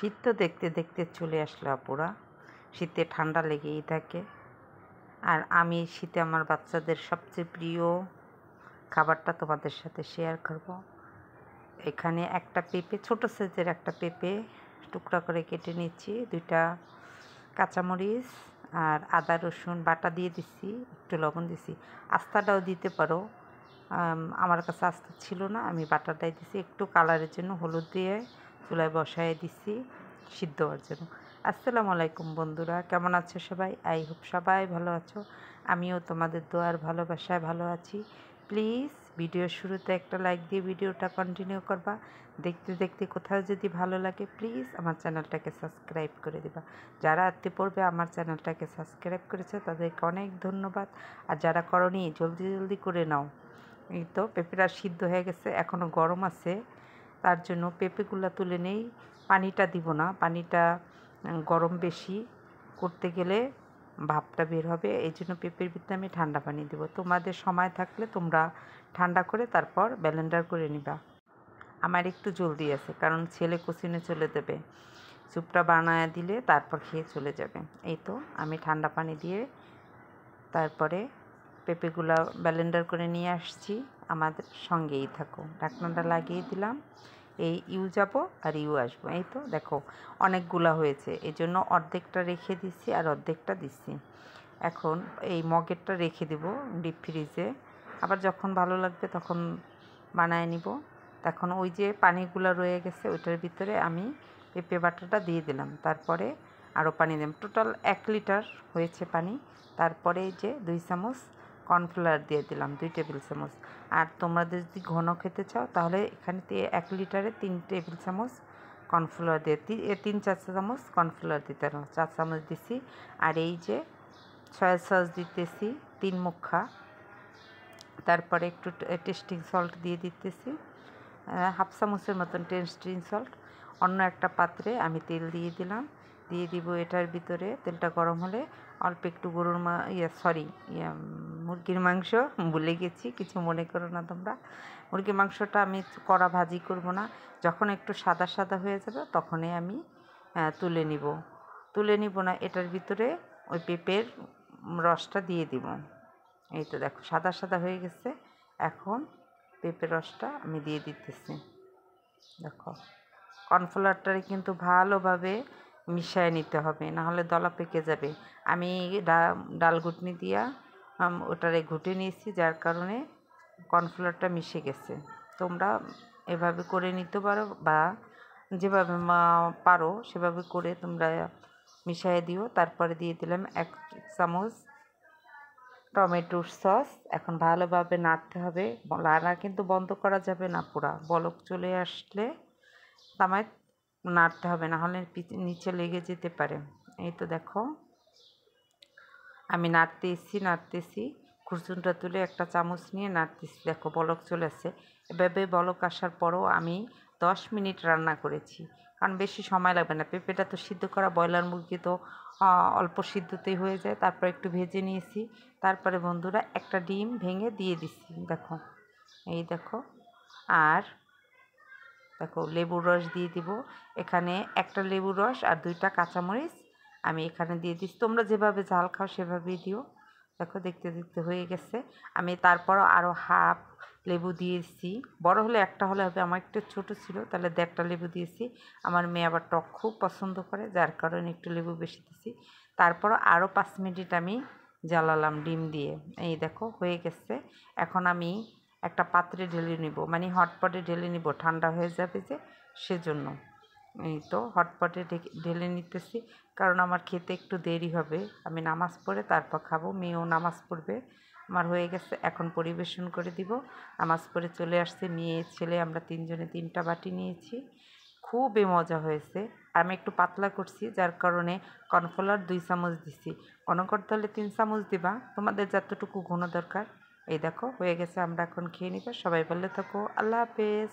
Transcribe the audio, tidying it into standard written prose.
শীত তো দেখতে দেখতে চলে আসলো আপুরা। শীতে ঠান্ডা লেগেই থাকে। আর আমি শীতে আমার বাচ্চাদের সবচেয়ে প্রিয় খাবারটা তোমাদের সাথে শেয়ার করব। এখানে একটা পেঁপে, ছোট সাইজের একটা পেঁপে টুকরা করে কেটে নিচ্ছি, 2টা কাঁচামরিচ আর আদা রসুন বাটা দিয়ে দিচ্ছি, একটু লবণ দিছি। আস্তাটাও দিতে পারো, আমার কাছে আস্তা ছিল না, আমি বাটাটাই দিছি। একটু কালারের জন্য হলুদ দিয়ে চুলায় বসায় দিছি সিদ্ধ হওয়ার জন্য। আসসালামু আলাইকুম বন্ধুরা, কেমন আছো সবাই? আই হোপ সবাই ভালো আছো। আমিও তোমাদের দোয়ার ভালোবাসায় ভালো আছি। প্লিজ ভিডিওর শুরুতে একটা লাইক দিয়ে ভিডিওটা কন্টিনিউ করবা। দেখতে দেখতে কোথাও যদি ভালো লাগে প্লিজ আমার চ্যানেলটাকে সাবস্ক্রাইব করে দিবা। যারা আত্মীয় পড়বে আমার চ্যানেলটাকে সাবস্ক্রাইব করেছে তাদেরকে অনেক ধন্যবাদ। আর যারা করনি জলদি জলদি করে নাও। এই তো পেঁপেটা সিদ্ধ হয়ে গেছে, এখনও গরম আছে, তার জন্য পেঁপেগুলো তুলে নেই। পানিটা দিব না, পানিটা গরম বেশি করতে গেলে ভাপটা বের হবে, এই জন্য পেঁপের ভিতরে আমি ঠান্ডা পানি দেবো। তোমাদের সময় থাকলে তোমরা ঠান্ডা করে তারপর ব্লেন্ডার করে নিবা। আমার একটু জলদি আছে, কারণ ছেলে কোচিনে চলে যাবে, স্যুপটা বানায় দিলে তারপর খেয়ে চলে যাবে। এই তো আমি ঠান্ডা পানি দিয়ে তারপরে পেঁপেগুলো ব্লেন্ডার করে নিয়ে আসছি। আমাদের সঙ্গেই থাকো। ঢাকনাটা লাগিয়ে দিলাম, এই ইউ যাব আর ইউ আসবো। এই তো দেখো অনেকগুলা হয়েছে, এই জন্য অর্ধেকটা রেখে দিচ্ছি আর অর্ধেকটা দিচ্ছি। এখন এই মগেরটা রেখে দেব ডিপ ফ্রিজে, আবার যখন ভালো লাগবে তখন বানায় নিব। তখন ওই যে পানিগুলো রয়ে গেছে ওইটার ভিতরে আমি পেঁপে বাটাটা দিয়ে দিলাম, তারপরে আরও পানি দিলাম। টোটাল 1 লিটার হয়েছে পানি। তারপরে এই যে 2 চামচ কর্নফ্লাওয়ার দিয়ে দিলাম, 2 টেবিল চামচ। আর তোমরা যদি ঘন খেতে চাও তাহলে এখানে 1 লিটারে 3 টেবিল চামচ কর্নফ্লাওয়ার দিয়ে 3-4 চামচ কর্নফ্লাওয়ার দিতে হবে। 4 চামচ দিছি। আর এই যে সয়া সস দিতেছি 3 মুখা, তারপরে একটু টেস্টিং সল্ট দিয়ে দিতেছি, 1/2 চামচের মতন টেস্টিং সল্ট। অন্য একটা পাত্রে আমি তেল দিয়ে দিলাম, দিয়ে দিব এটার ভিতরে। তেলটা গরম হলে অল্প একটু গরুর মুরগির মাংস, ভুলে গেছি, কিছু মনে করো না তোমরা। মুরগির মাংসটা আমি কড়া ভাজি করব না, যখন একটু সাদা সাদা হয়ে যাবে তখনই আমি তুলে নিব না, এটার ভিতরে ওই পেঁপের রসটা দিয়ে দিব। এই তো দেখো সাদা সাদা হয়ে গেছে। এখন পেঁপের রসটা আমি দিয়ে দিতেছি। দেখো কর্নফ্লাওয়ারটারে কিন্তু ভালোভাবে মিশিয়ে নিতে হবে, নাহলে দলা পেকে যাবে। আমি ডাল ঘুটনি দিয়া ওটারে ঘুটে নিয়েছি, যার কারণে কর্নফ্লাওয়ারটা মিশে গেছে। তোমরা এভাবে করে নিতে পারো, বা যেভাবে পারো সেভাবে করে তোমরা মিশিয়ে দিও। তারপরে দিয়ে দিলাম 1 চামচ টমেটোর সস। এখন ভালোভাবে নাড়তে হবে, নাড়া কিন্তু বন্ধ করা যাবে না, পুরা বলক চলে আসলে তামায় নাড়তে হবে, নাহলে নিচে লেগে যেতে পারে। এই তো দেখো আমি নাড়তেছি, খুরচুনটা তুলে একটা চামচ নিয়ে নাড়তেছি। দেখো বলক চলে আসছে। এভাবে বলক আসার পরও আমি 10 মিনিট রান্না করেছি, কারণ বেশি সময় লাগবে না। পেঁপেটা তো সিদ্ধ করা, ব্রয়লার মুরগি তো অল্প সিদ্ধতেই হয়ে যায়। তারপর একটু ভেজে নিয়েছি, তারপরে বন্ধুরা একটা ডিম ভেঙে দিয়ে দিচ্ছি। দেখো এই দেখো, আর দেখো লেবুর রস দিয়ে দিব এখানে, একটা লেবুর রস আর 2টা কাঁচামরিচ আমি এখানে দিয়ে দিচ্ছি। তোমরা যেভাবে ঝাল খাও সেভাবেই দিও। দেখো দেখতে দেখতে হয়ে গেছে। আমি তারপরও আরও হাফ লেবু দিয়েছি, বড় হলে একটা হলে হবে, আমার একটু ছোটো ছিল তাহলে 1.5টা লেবু দিয়েছি। আমার মেয়ে আবার টক খুব পছন্দ করে, যার কারণে একটু লেবু বেশি দিয়েছি। তারপরও আরও 5 মিনিট আমি জ্বালালাম ডিম দিয়ে। এই দেখো হয়ে গেছে। এখন আমি একটা পাত্রে ঢেলে নিব, মানে হটপটে ঢেলে নিব, ঠান্ডা হয়ে যাবে যে সেজন্য। এই তো হটপটে ঢেলে নিতেছি, কারণ আমার খেতে একটু দেরি হবে, আমি নামাজ পড়ে তারপর খাবো, মেয়েও নামাজ পড়বে। আমার হয়ে গেছে, এখন পরিবেশন করে দিব। নামাজ পড়ে চলে আসছে মেয়ে ছেলে, আমরা 3 জনে 3টা বাটি নিয়েছি। খুবই মজা হয়েছে। আমি একটু পাতলা করছি, যার কারণে কর্নফ্লাওয়ার 2 চামচ দিছি। ঘন করতে হলে 3 চামচ দিবা, তোমাদের যতটুকু ঘন দরকার। এই দেখো হয়ে গেছে, আমরা এখন খেয়ে নিব। সবাই ভালো থাকো, আল্লাহ হাফেজ।